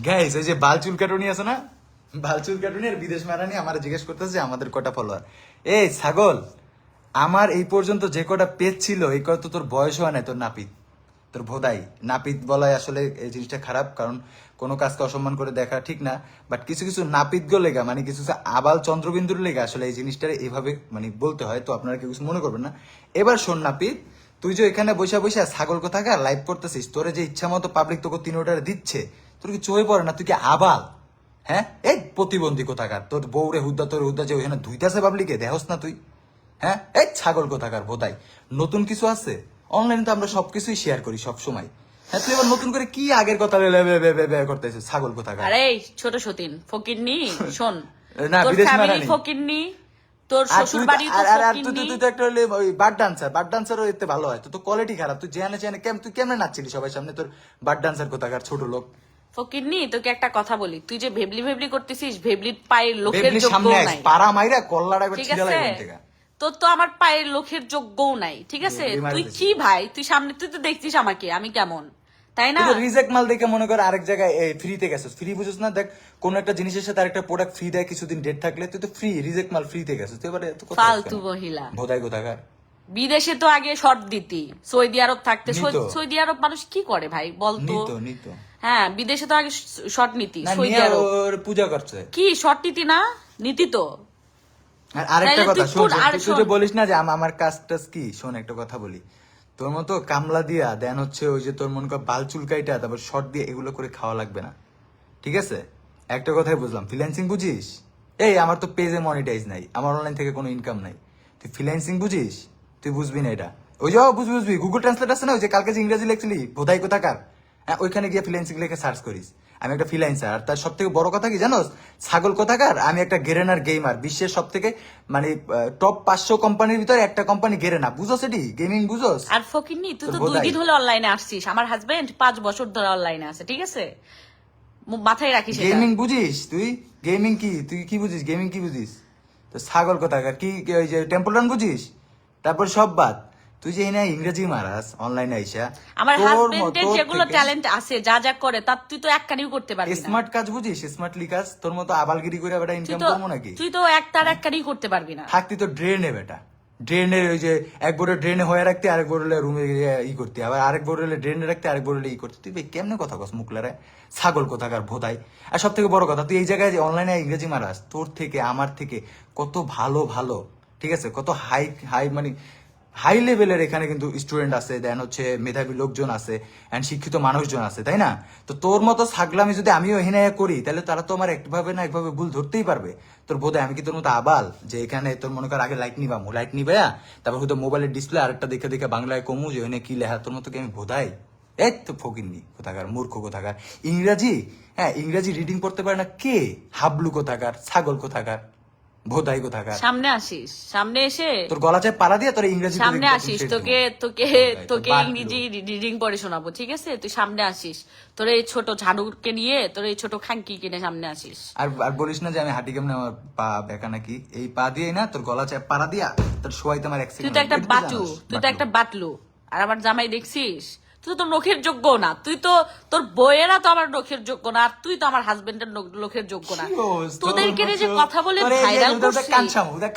Guys ওই যে বালচুল কাটুনি আছে না, বালচুল কাটুনি আর বিদেশ মারানি আমার জিজ্ঞেস করতেছে আমাদের কটা ফলোয়ার। এই ছাগল, আমার এই পর্যন্ত যে কটা পেজ ছিল এই কত তোর বয়স হয় না, তোর নাপিত, তোর ভোদাই। নাপিত বলাই আসলে এই জিনিসটা খারাপ, কারণ কোনো কাজকে অসম্মান করে দেখা ঠিক না। বাট কিছু কিছু নাপিত গো লেগা, মানে কিছু কিছু আবাল চন্দ্রবিন্দুর লেগা আসলে এই জিনিসটা এইভাবে মানে বলতে হয়। তো আপনারা কেউ কিছু মনে করবেন না। এবার শোন নাপিত, তুই যে এখানে বৈশা বৈশা ছাগল কোথাকার লাইভ করতেছিস, তোরে যে ইচ্ছা মতো পাবলিক তোকে 3 দিচ্ছে, তোর কি চোখে পড়ে না? তুই কি আবাল? হ্যাঁ, এই প্রতিবন্ধী কোথাকার, তোর বউরে হুদ্দা তোর হুদ্দা যে ওইখানে ধুইতাছে পাবলিকে দেহস না তুই? হ্যাঁ, এই ছাগল কোথাকার ভোদাই। নতুন কিছু আছে? অনলাইনে তো আমরা সবকিছুই শেয়ার করি সব সময়। হ্যাঁ, তুই এবার নতুন করে কি আগের কথা করতেছিস? ছাগল কোথাকার। আরে ছোট সতীন ফকিন্নি, শোন, না, তোর বিদেশ ফ্যামিলি মারানি। ফকিন্নি, তোর আর শ্বশুর তুই বাড়ি তো আর ফকিন্নি। তুই তো একটা হলে ওই বাট ডান্সার, বাট ডান্সারও এতে ভালো হয়। তো কোয়ালিটি খারাপ, তুই জেনে জেনে তুই কেমনে নাচছিলি সবার সামনে? তোর বাট ডান্সার কোথাকার ছোট লোক। ফকিন্নি, তোকে একটা কথা বলি, তুই যে ভেবলি ভেবলি করতেছিস, ভেবলির পায়ের লোকের বেবলির যোগ্য সামনে আইস, নাই, পাড়া মাইরা কল্লাটা একবার ঠিক ছিড়া আছে? লাগবে থেকে। তোর তো আমার পায়ের লোকের যোগ্যও নাই, ঠিক আছে? বেবলি মারা তুই দিছে। কি ভাই, তুই সামনে, তুই তো দেখছিস আমাকে আমি কেমন, তাই না? তুই তো রিজেক্ট মাল দেখে মনে কর আরেক জায়গায় ফ্রিতে গেছিস। ফ্রি বুঝিস না? দেখ, কোন একটা জিনিসের সাথে আরেকটা প্রোডাক্ট ফ্রি দেয় কিছুদিন ডেট থাকলে, তুই তো ফ্রি রিজেক্ট মাল ফ্রিতে গেছিস। তুই এবারে এত কথা ফালতু মহিলা। ভোদাই কোথাকার। বিদেশে তো আগে শর্ট দিতি, সৌদি আরব থাকতে। নিত। সৌদি আরব মানুষ কি করে ভাই বলতো? নিত নিত হ্যাঁ, বিদেশে তো আগে শর্ট নীতি। না, সৌদি নিয়ে আরব ওর পূজা করছে। কি শর্ট নীতি না? নীতি তো। আর আরেকটা তাইলে কথা তুই শোন, কোন- আর তুই শোন। যে বলিস না যে আমার কাজ টাজ কি, শোন একটা কথা বলি। তোর মতো কামলা দিয়া দেন হচ্ছে ওই যে তোর মনে কর বাল চুলকাইটা তারপর শর্ট দিয়ে এগুলো করে খাওয়া লাগবে না, ঠিক আছে? একটা কথাই বুঝলাম, ফ্রিল্যান্সিং বুঝিস? এই আমার তো পেজে মনিটাইজ নাই, আমার অনলাইন থেকে কোনো ইনকাম নাই। তুই ফ্রিল্যান্সিং বুঝিস? তুই বুঝবি না এটা। ওই যে বুঝবি বুঝবি, গুগল ট্রান্সলেট আছে না, ওই যে কালকে যে ইংরেজি লেখছিলি বোধাই কোথাকার, হ্যাঁ ওইখানে গিয়ে ফ্রিল্যান্সিং লিখে সার্চ করিস। আমি একটা ফ্রিল্যান্সার, আর তার সব থেকে বড় কথা কি জানোস? ছাগল কোথাকার, আমি একটা গেরেনার গেমার, বিশ্বের সব থেকে মানে টপ 500 কোম্পানির ভিতরে একটা কোম্পানি গেরেনা, বুঝোস? এটি গেমিং বুঝোস? আর ফকিন্নি, তুই তোর তো 2 বোধাই। দিন হলে অনলাইনে আসছিস। আমার হাজবেন্ড 5 বছর ধরে অনলাইনে আছে, ঠিক আছে? মাথায় রাখিস এটা। গেমিং বুঝিস তুই? গেমিং কি, তুই কি বুঝিস? গেমিং কি বুঝিস? তো ছাগল কোথাকার কি ওই যে টেম্পল রান বুঝিস? তারপর সব বাদ, তুই যে এনে ইংরেজি মারাস অনলাইনে আইসা, আমার তোর হাজবেন্ডের তোর যেগুলো থেকে ট্যালেন্ট আছে, যা যা করে, তার তুই তো এক কানিও করতে পারবি না। স্মার্ট কাজ বুঝিস? স্মার্টলি কাজ তোর মতো আবালগিরি করে বেটা তুই ইনকাম তো করবো নাকি? তুই তো এক কানিও করতে পারবি না। থাকতি তো ড্রেনে বেটা, ড্রেনের ওই যে এক বোর্ডে ড্রেনে হয়ে রাখতে, আরেক বোর্ডে রুমে ই করতে, আবার আরেক বোর্ডে ড্রেনে রাখতে, আরেক বোর্ডে ই করতে। তুই ভাই কেমনে কথা কস মুখলারে? ছাগল কোথাকার ভোদাই। আর সব থেকে বড় কথা, তুই এই জায়গায় যে অনলাইনে ইংরেজি মারাস, তোর থেকে আমার থেকে কত ভালো ভালো, ঠিক আছে, কত হাই হাই মানে হাই লেভেলের এখানে কিন্তু স্টুডেন্ট আছে, দেন হচ্ছে মেধাবী লোকজন আছে, এন্ড শিক্ষিত মানুষজন আছে, তাই না? তো তোর মতো ছাগলামি যদি আমিও এখানে করি, তাহলে তারা তো আমার একভাবে না একভাবে ভুল ধরতেই পারবে। তোর বোধহয় আমি কি তোর মতো আবাল যে এখানে তোর মনে কর আগে লাইট নিবামু, লাইট নিবাইয়া তারপর হয়তো মোবাইলের ডিসপ্লে আরেকটা দেখে দেখে বাংলায় কমু যে ওখানে কি লেখা, তোর মতো কি আমি বোধাই? এই তো ফকিরনি কোথাকার, মূর্খ কোথাকার। ইংরাজি, হ্যাঁ ইংরাজি রিডিং পড়তে পারে না কে? হাবলু কোথাকার, ছাগল কোথাকার, ভোদাই কোথাকার। সামনে আসিস, সামনে এসে তোর গলা চায় পাড়া দিয়ে তোর ইংরেজি সামনে আসিস, তোকে তোকে তোকে ইংরেজি রিডিং পড়ে শোনাবো, ঠিক আছে? তুই সামনে আসিস, তোর এই ছোট ঝাড়ুকে নিয়ে, তোর এই ছোট খাঙ্কি কিনে সামনে আসিস। আর আর বলিস না যে আমি হাঁটি কেমনে, আমার পা বেঁকা নাকি? এই পা দিয়ে না তোর গলা চায় পাড়া দিয়া তোর শোয়াইতে আমার এক তুই সেকেন্ড তো একটা বাটু, তুই তো একটা বাটলু। আর আমার জামাই দেখছিস, তুই তো নখের যোগ্য না, তুই তো, তোর বইয়েরা তো আমার নখের যোগ্য না, আর তুই তো আমার হাজবেন্ডের নখের যোগ্য না। তোদেরকে নিয়ে যে কথা বলে ভাইরাল করছি,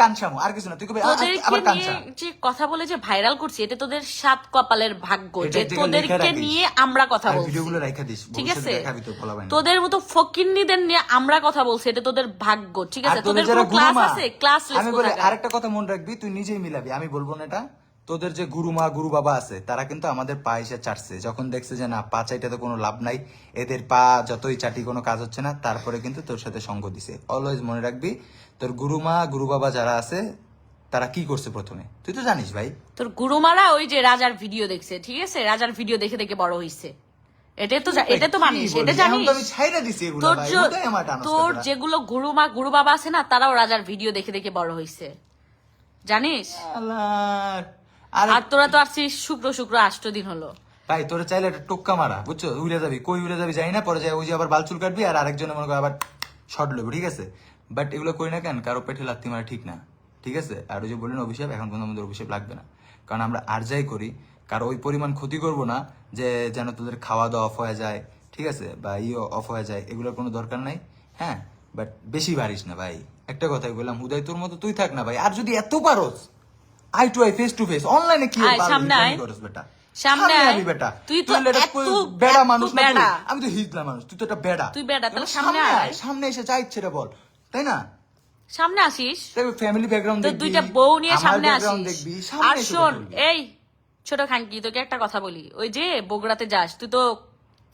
কানসামু আর কিছু না, তুই কবি তোদেরকে আবার নিয়ে কানসা। যে কথা বলে যে ভাইরাল করছি, এটা তোদের 7 কপালের ভাগ্য এটা যে একটা লেখা তোদেরকে রাখিস। নিয়ে আমরা কথা আর বলছি, ভিডিওগুলো রাইখা দিস, ঠিক ভবিষ্যতে আছে? দেখাবি তো বলা বাইনা। তোদের মতো ফকিন্নিদের নিয়ে আমরা কথা বলছি, এটা তোদের ভাগ্য, ঠিক আর আছে? তোদের যারা কোনো ক্লাস গুরুমা, আছে? ক্লাসলেস আমি বলি কোথাকার। আরেকটা কথা মনে রাখবি, তুই নিজেই মিলাবি, আমি বলবো না এটা। তোদের যে গুরুমা গুরু বাবা আছে, তারা কিন্তু আমাদের পা এসে চাটছে, যখন দেখছে যে না পা চাইটাতে কোনো লাভ নাই, এদের পা যতই চাটি কোনো কাজ হচ্ছে না, তারপরে কিন্তু তোর সাথে সঙ্গ দিছে। অলওয়েজ মনে রাখবি, তোর গুরুমা গুরু বাবা যারা আছে তারা কি করছে প্রথমে, তুই তো জানিস ভাই। তোর গুরুমারা ওই যে রাজার ভিডিও দেখছে, ঠিক আছে? রাজার ভিডিও দেখে দেখে বড় হইছে। এটা তো মানিস, কি এটা বলিস? জানিস? এখন তো আমি ছাইড়া দিছি এগুলো তোর ভাই, যে- ওটাই আমার টানস তোর তোরা। যেগুলো গুরুমা গুরু বাবা আছে না, তারাও রাজার ভিডিও দেখে দেখে বড় হইছে, জানিস? আল্লাহ। আরে আর তোরা তো আসছিস শুক্র শুক্র 8 দিন হলো। ভাই তোরা চাইলে একটা টোক্কা মারা, বুঝছো? উড়ে যাবি, কই উড়ে যাবি জানি না, পরে যায় ওই যে আবার বালচুল কাটবি আর আরেকজনের মনে করো আবার শর্ট লবি, ঠিক আছে? বাট এগুলো করি না কেন, কারো পেটে লাত্তি মারা ঠিক না, ঠিক আছে? আর ওই যে বললেন অভিশাপ, এখন পর্যন্ত আমাদের অভিশাপ লাগবে না, কারণ আমরা আর যাই করি কারো ওই পরিমাণ ক্ষতি করব না যে যেন তোদের খাওয়া দাওয়া অফ হয়ে যায়, ঠিক আছে, বা ইও অফ হয়ে যায়, এগুলোর কোনো দরকার নাই। হ্যাঁ, বাট বেশি পারিস না ভাই, একটা কথাই বললাম, হুদাই তোর মতো তুই থাক না ভাই। আর যদি এত পারোস eye to eye, face to face, অনলাইনে কি আয়, সামনে আয়। করস বেটা, সামনে আয়। আবি বেটা। তুই তো হলে এটা এত বেড়া এত মানুষ না তুই। বেড়া। আমি তো হিজলা মানুষ, তুই তো একটা বেড়া। তুই বেড়া, তাহলে এবার সামনে আয়। সামনে এসে যা ইচ্ছে রে বল, তাই না? সামনে আসিস, ফ্যামিলি ব্যাকগ্রাউন্ড তো দেখবি, দুইটা বউ নিয়ে আমার সামনে background আসিস। দেখবি, আর সামনে এসে শোন, বলবি। এই ছোট খানকি, তোকে একটা কথা বলি, ওই যে বগুড়াতে যাস, তুই তো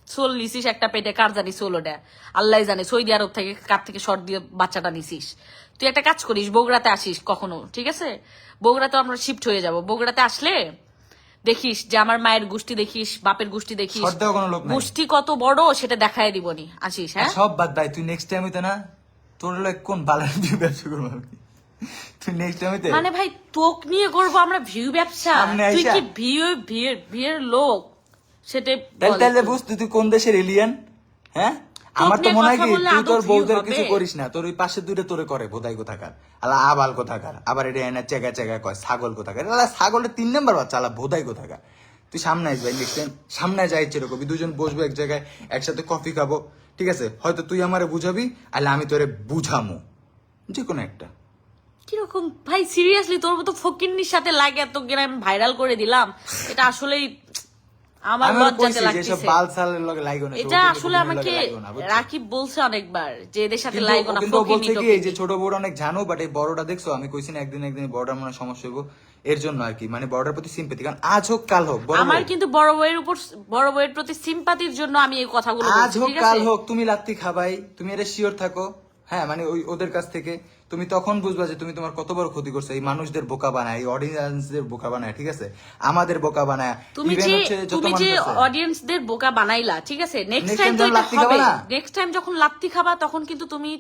সোল নিছিস একটা পেটে, কার জানি সোল ওটা, আল্লাহ জানে, সৌদি আরব থেকে কার থেকে শর্ট দিয়ে বাচ্চাটা নিছিস। তুই একটা কাজ করিস, বগুড়াতে আসিস কখনো, ঠিক আছে? বগুড়াতে আমরা শিফট হয়ে যাব। বগুড়াতে আসলে দেখিস যে আমার মায়ের গোষ্ঠী দেখিস, বাপের গোষ্ঠী দেখিস, শর্ট দেওয়া কোনো লোক নাই। গোষ্ঠী কত বড় সেটা দেখায় দিবনি। আসিস, হ্যাঁ? সব বাদ ভাই, তুই নেক্সট টাইম হইতে না, তোর হলো কোন বালার দিয়ে ব্যবসা করবো আমি, তুই নেক্সট টাইম হইতে মানে ভাই তোক নিয়ে করবো আমরা ভিউ ব্যবসা? সামনে তুই আইসা। কি ভিউয়ের লোক সেটা বল তাহলে একটু। বুঝ তুই কোন দেশের এলিয়ান। হ্যাঁ, তোক আমার তো নিয়ে মনে হয় কথা কি বললে তুই আদৌ তোর view বউদের হবে? কিছু করিস না, তোর ওই পাশে দুইটা তোরে করে বোধাই কোথাকার, আলা আবাল কোথাকার, আবার এটা এনে চেগা চেগা কয় ছাগল কোথাকার, আলা ছাগলের 3 নাম্বার বাচ্চা, আলা বোধাই কোথাকার। তুই সামনে আইস ভাই, নেক্সট টাইম সামনে যাই ইচ্ছে রকবি, দুজন বসবো এক জায়গায়, একসাথে কফি খাবো, ঠিক আছে? হয়তো তুই আমারে বুঝাবি, আলে আমি তোরে বুঝামো, যে কোনো একটা। কিরকম ভাই, সিরিয়াসলি তোর মতো ফকিন্নির সাথে লাগে এত গ্রাম ভাইরাল করে দিলাম, এটা আসলেই আমার আমি লজ্জাতে কইছি যে লাগতেছে। সব বাল সালের লগে লাইগো না, এটা সৌদির আসলে লগে আমাকে লাইগো না, বুঝছো? রাকিব বলছে অনেকবার যে এদের সাথে কিন্তু লাইগো না, কিন্তু ও ফকিন্নি বলছে কি এই যে টকিন্নি। ছোট বড় অনেক জানো, বাট এই বড়টা দেখছো, আমি কইছি না একদিন একদিন বড়টার মনে হয় সমস্যা হইব, এর জন্য আর কি, মানে বড়টার প্রতি সিম্পেথি, কারণ আজ হোক কাল হোক বড় আমার বউ, কিন্তু বড় বউয়ের প্রতি সিম্পাতির জন্য আমি এই কথাগুলো আজ বলছি, হোক ঠিক কাল আছে? হোক তুমি লাত্তি খাবাই, তুমি এটা শিওর থাকো। হ্যাঁ, মানে ওই ওদের কাছ থেকে তুমি তখন বুঝবা যে তুমি তোমার কত বড় ক্ষতি করছো, এই মানুষদের বোকা বানায়, এই অডিয়েন্সদের বোকা বানায়, ঠিক আছে, আমাদের বোকা বানায়, তুমি even যে হচ্ছে যত তুমি মানুষ যে আছে। অডিয়েন্সদের বোকা বানাইলা, ঠিক আছে? নেক্সট Next টাইম time তো যখন এটা লাত্তি খাবা হবে। না? নেক্সট টাইম যখন লাত্তি খাবা তখন কিন্তু তুমি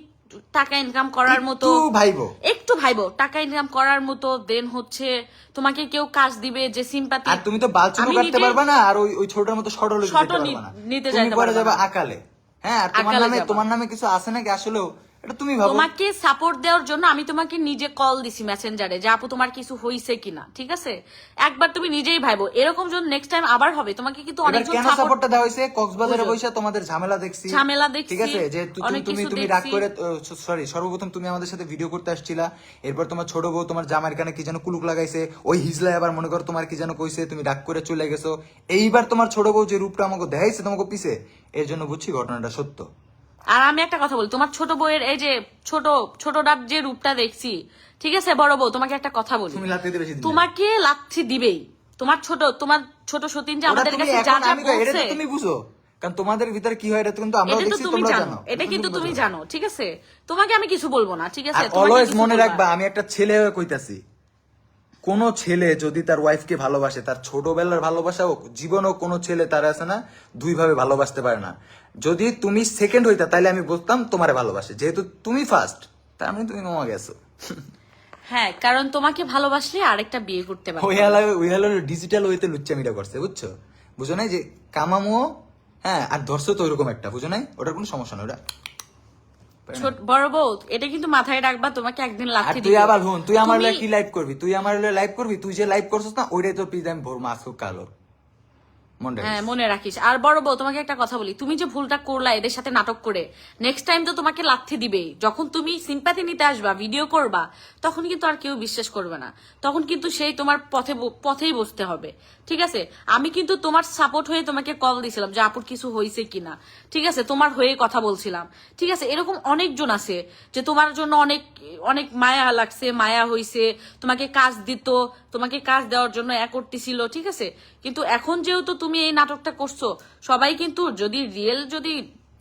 টাকা ইনকাম করার মতো একটু ভাইবো। একটু ভাইবো, টাকা ইনকাম করার মতো, দেন হচ্ছে তোমাকে কেউ কাজ দিবে যে সিম্পাথি। আর তুমি তো বালচুনো কাটতে পারবা না, আর ওই ওই ছোটর মতো সরল হইতে শর্টও পারবা না, নিতে তুমি যাইতে পরে পারবা যাবে না। আকালে। হ্যাঁ, আর তোমার আকালে নামে যাবা। তোমার নামে কিছু আছে নাকি আসলেও, এটা তুমি ভাবো। তোমাকে সাপোর্ট দেওয়ার জন্য আমি তোমাকে নিজে কল দিছি মেসেঞ্জারে যে আপু তোমার কিছু হইছে কিনা, ঠিক আছে? একবার তুমি নিজেই ভাইবো, এরকম যদি নেক্সট টাইম আবার হবে তোমাকে কিন্তু এবার অনেকজন কেন সাপোর্ট। সাপোর্টটা দেওয়া হয়েছে, কক্সবাজারে বুঝো। বসে তোমাদের ঝামেলা দেখছি, ঝামেলা দেখছি, ঠিক আছে, যে অনেক তুমি কিছু তুমি রাগ দেখছি। করে, সরি, সর্বপ্রথম তুমি আমাদের সাথে ভিডিও করতে আসছিলা, এরপর তোমার ছোট বউ তোমার জামাইয়ের কানে কি যেন কুলুক লাগাইছে, ওই হিজলা আবার মনে করো তোমার কি যেন কইছে, তুমি রাগ করে চলে গেছো। এইবার তোমার ছোট বউ যে রূপটা আমাকে দেখাইছে তোমাকে পিছে, এর জন্য বুঝছি ঘটনাটা সত্য। আর আমি একটা কথা বলি, তোমার ছোট বউয়ের এই যে ছোটটার যে রূপটা দেখছি, ঠিক আছে? বড় বউ, তোমাকে একটা কথা বলি, তুমি লাত্তি দিয়ে বেশি দিন না। তোমাকে লাচ্ছি দিবেই। তোমার ছোট সতীন যে ওটা আমাদের তুমি কাছে এখন যা যা আমি কই, এটা তো বলছে, তুমি বুঝো, কারণ তোমাদের ভিতরে কি হয় এটা তো কিন্তু আমরাও এটা তো দেখছি, তুমি তোমরাও জানো, জানো, এটা কিন্তু তুমি বোঝো। জানো, ঠিক আছে? তোমাকে আমি কিছু বলবো না, ঠিক আছে? আর তোমাকে অলওয়েজ কিছু মনে বলবো রাখবা, না। আমি একটা ছেলে হয়ে কইতাছি, কোন ছেলে যদি তার ওয়াইফকে ভালোবাসে, তার ছোটবেলার ভালোবাসা হোক, জীবনেও কোনো ছেলে তার আছে না দুই ভাবে ভালোবাসতে পারে না। যদি তুমি সেকেন্ড হইতা তাহলে আমি বুঝতাম তোমারে ভালোবাসে, যেহেতু তুমি ফার্স্ট, তার মানে তুমি মামা গেছো। হ্যাঁ, কারণ তোমাকে ভালোবাসলে আরেকটা বিয়ে করতে পারো। ওই হালো ডিজিটাল ওয়েতে লুচ্চামিটা করছে, বুঝছো? বুঝো নাই যে কামামো, হ্যাঁ, আর ধরছো তো ওইরকম একটা, বুঝো নাই, ওটার কোনো সমস্যা নয়, ওটা বড় বউ, এটা কিন্তু মাথায় রাখবা, তোমাকে একদিন আর লাথি তুই দিবে। আবার হুন, তুই আমার তুমি- কি লাইভ করবি, তুই আমার লাইভ করবি, তুই যে লাইভ করছিস না ওইটাই তোর পিজ আমি ভোর মাছ কালো মনে হ্যাঁ, মনে রাখিস। আর বড় বউ, তোমাকে একটা কথা বলি, তুমি যে ভুলটা করলা এদের সাথে নাটক করে, নেক্সট টাইম তো তোমাকে লাথি দিবে। যখন তুমি সিম্প্যাথি নিতে আসবা, ভিডিও করবা, তখন কিন্তু আর কেউ বিশ্বাস করবে না, তখন কিন্তু সেই তোমার পথেই বসতে হবে, ঠিক আছে? আমি কিন্তু তোমার সাপোর্ট হয়ে তোমাকে কল দিছিলাম যে আপুর কিছু হয়েছে কিনা, ঠিক আছে? তোমার হয়ে কথা বলছিলাম, ঠিক আছে? এরকম অনেকজন আছে যে তোমার জন্য অনেক অনেক মায়া লাগছে, মায়া হইছে, তোমাকে কাজ দিত, তোমাকে কাজ দেওয়ার জন্য করতেছিল, ঠিক আছে? কিন্তু এখন যেহেতু তুমি এই নাটকটা করছো, সবাই কিন্তু যদি রিয়েল যদি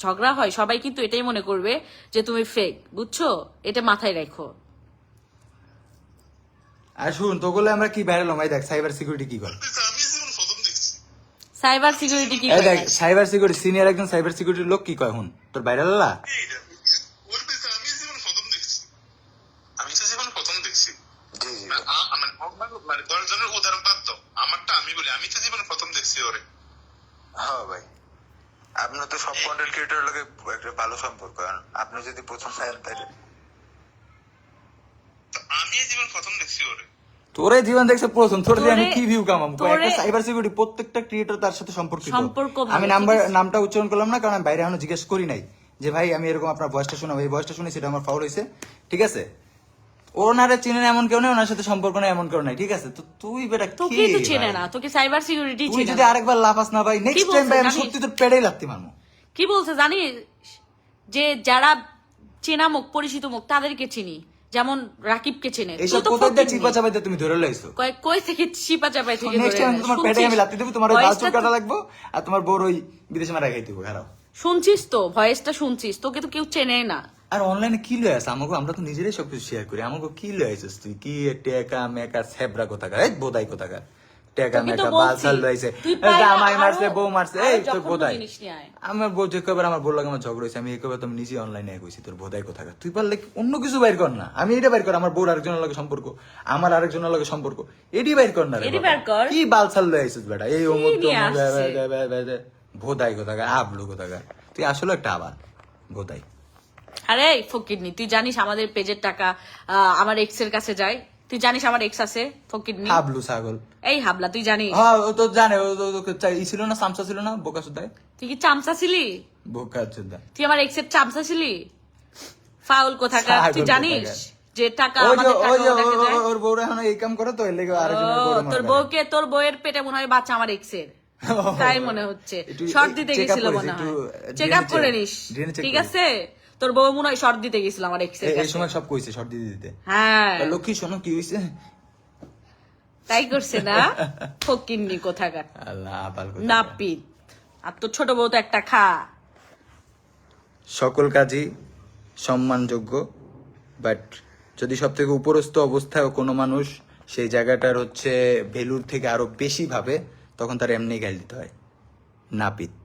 ঝগড়া হয়, সবাই কিন্তু এটাই মনে করবে যে তুমি ফেক, বুঝছো? এটা মাথায় রাখো। আর শুন, তোগুলো আমরা কি ভাইরাল হই দেখ, সাইবার সিকিউরিটি কি করে, সাইবার সিকিউরিটি কি এই করে? দেখ সাইবার সিকিউরিটি সিনিয়র একজন সাইবার সিকিউরিটির লোক কি কয় হুন, তোর ভাইরাল হলা আমি তো জীবন প্রথম দেখছি। মানে 10 জনের উদাহরণ বাদ দাও, আমারটা আমি বলি, আমি তো জীবন প্রথম দেখছি ওরে। হ্যাঁ ভাই, আপনার তো সব কন্টেন্ট ক্রিয়েটর লোকে একটা ভালো সম্পর্ক, আপনি যদি প্রথম চান তাহলে তো আমি জীবন প্রথম দেখছি ওরে। তোরে জীবন দেখছে প্রথম, তোরে দিয়ে আমি তোরে- কি ভিউ কামাবো? তোরে- একটা সাইবার সিকিউরিটি প্রত্যেকটা ক্রিয়েটর তার সাথে সম্পর্কিত। সম্পর্ক ভালো, আমি ঠিক আছে। নামটা উচ্চারণ করলাম না, কারণ আমি বাইরে এখনো জিজ্ঞেস করি নাই যে ভাই আমি এরকম আপনার ভয়েসটা শোনাবো, এই ভয়েসটা শুনে সেটা আমার ফাউল হয়েছে, ঠিক আছে? ওনারে চিনে না এমন কেউ নেই, ওনার সাথে সম্পর্ক নেই এমন কেউ নাই, ঠিক আছে? তো তুই বেটা তোকে কি তো চেনে ভাই? না, তোকে সাইবার সিকিউরিটি তুই চেনে যদি না। আরেকবার লাফাস না ভাই, নেক্সট টাইম বলছে ভাই আমি জানিস? সত্যি তোর পেড়েই লাগতে মারবো। কি বলছে জানিস, যে যারা চেনা মুখ পরিচিত মুখ তাদেরকে চিনি, যেমন রাকিবকে চেনে। এইসব তুই তো কোথায় দিয়ে ফকিন্নি। চিপা চাপাইতে তুমি ধরে লাইছো? কই থেকে চিপা চাপাই থেকে নেক্সট ধরে টাইম এনে। তোমার পেটে আমি লাত্তি দেবো, তোমার ওই ভয়েসটা বালচুর কাটা লাগবো, আর তোমার বউর ওই বিদেশে মারা খাইতে হবে, খারাপ। শুনছিস তো, ভয়েসটা শুনছিস, তোকে তো কেউ চেনে না। আর অনলাইনে কি লয়ে আছে আমাকে? আমরা তো নিজেরাই সবকিছু শেয়ার করি। আমাকে কি লয়ে আছিস তুই? কি টেকা মেকা সেবরা কোথাকার, এই বোদাই কোথাকার, টেকা তোকে তো মেকা বলছি, বালছাল লইছে, তুই পাইলে জামাই আরো- মারছে, বউ মারছে, এই আরো তোর জঘন্য বোদাই। জিনিস নিয়ে আয়। আমার বউ যে কবার আমার বললাম আমার ঝগড়া হয়েছে, আমি এই কবার তো আমি নিজে অনলাইনে কইছি তোর বোদাই কোথাকার। তুই পারলে অন্য কিছু বাইর কর না, আমি এটা বাইর কর, আমার বউর আরেকজনের লগে সম্পর্ক, আমার আরেকজনের লগে সম্পর্ক, এডি বাইর কর না রে এডি বাবা। বাইর কর। কি বালছাল লয়ে আইছিস বেটা, এই অমুক কি নিয়ে তমুক, আসছে? বোদাই কোথাকার, আবলু কোথাকার। তুই আসলে একটা আবার বোদাই। আরে ফকিরনি, তুই জানিস আমাদের পেজের টাকা আমার এক্স এর কাছে যায়? তুই জানিস আমার এক্স আছে ফকিরনি? আবলু ছাগল। এই হাবলা, তুই জানিস? হ্যাঁ ও তো জানে, ই ছিল না, সামসা ছিল না, বোকা সুদায়, তুই কি চামচা ছিলি? বোকা সুদা। তুই আমার এক্স এর চামচা ছিলি? ফাউল কোথাকার। তুই ছাগল জানিস কোথাকার। যে টাকা ওই যে আমাদের টাকা ওই যে ওটাকে যায়? ওর বউরা এখন এই কাম করে, তো এর লেগে ও, আরেকজনের বউরে মারা তোর লাগে। বউকে, তোর বউয়ের পেটে মনে হয় বাচ্চা আমার এক্স এর, তাই মনে হচ্ছে। একটু শর্ট দিতে check up গেছিল করিস, মনে একটু হয়। চেক আপ DNA করে check- নিস, DNA check ঠিক করিস। আছে? তোর বউ মনে হয় শর্ট দিতে গেছিল আমার এক্স এর এই কাছে। সময় সব কইছে শর্ট দিতে দিতে। হ্যাঁ, লক্ষ্মী শোনো কি হইছে? তাই করছে না? ফকিন্নি কোথাকার, আল্লাহ আবাল কথা। নাপিত। আর তোর ছোট বউ তো একটা খা। সকল কাজই সম্মানযোগ্য, বাট যদি সব থেকে উপরস্থ অবস্থায় কোনো মানুষ সেই জায়গাটার হচ্ছে ভ্যালুর থেকে আরো বেশি ভাবে, তখন তার এমনি গাল দিতে হয়। নাপিত।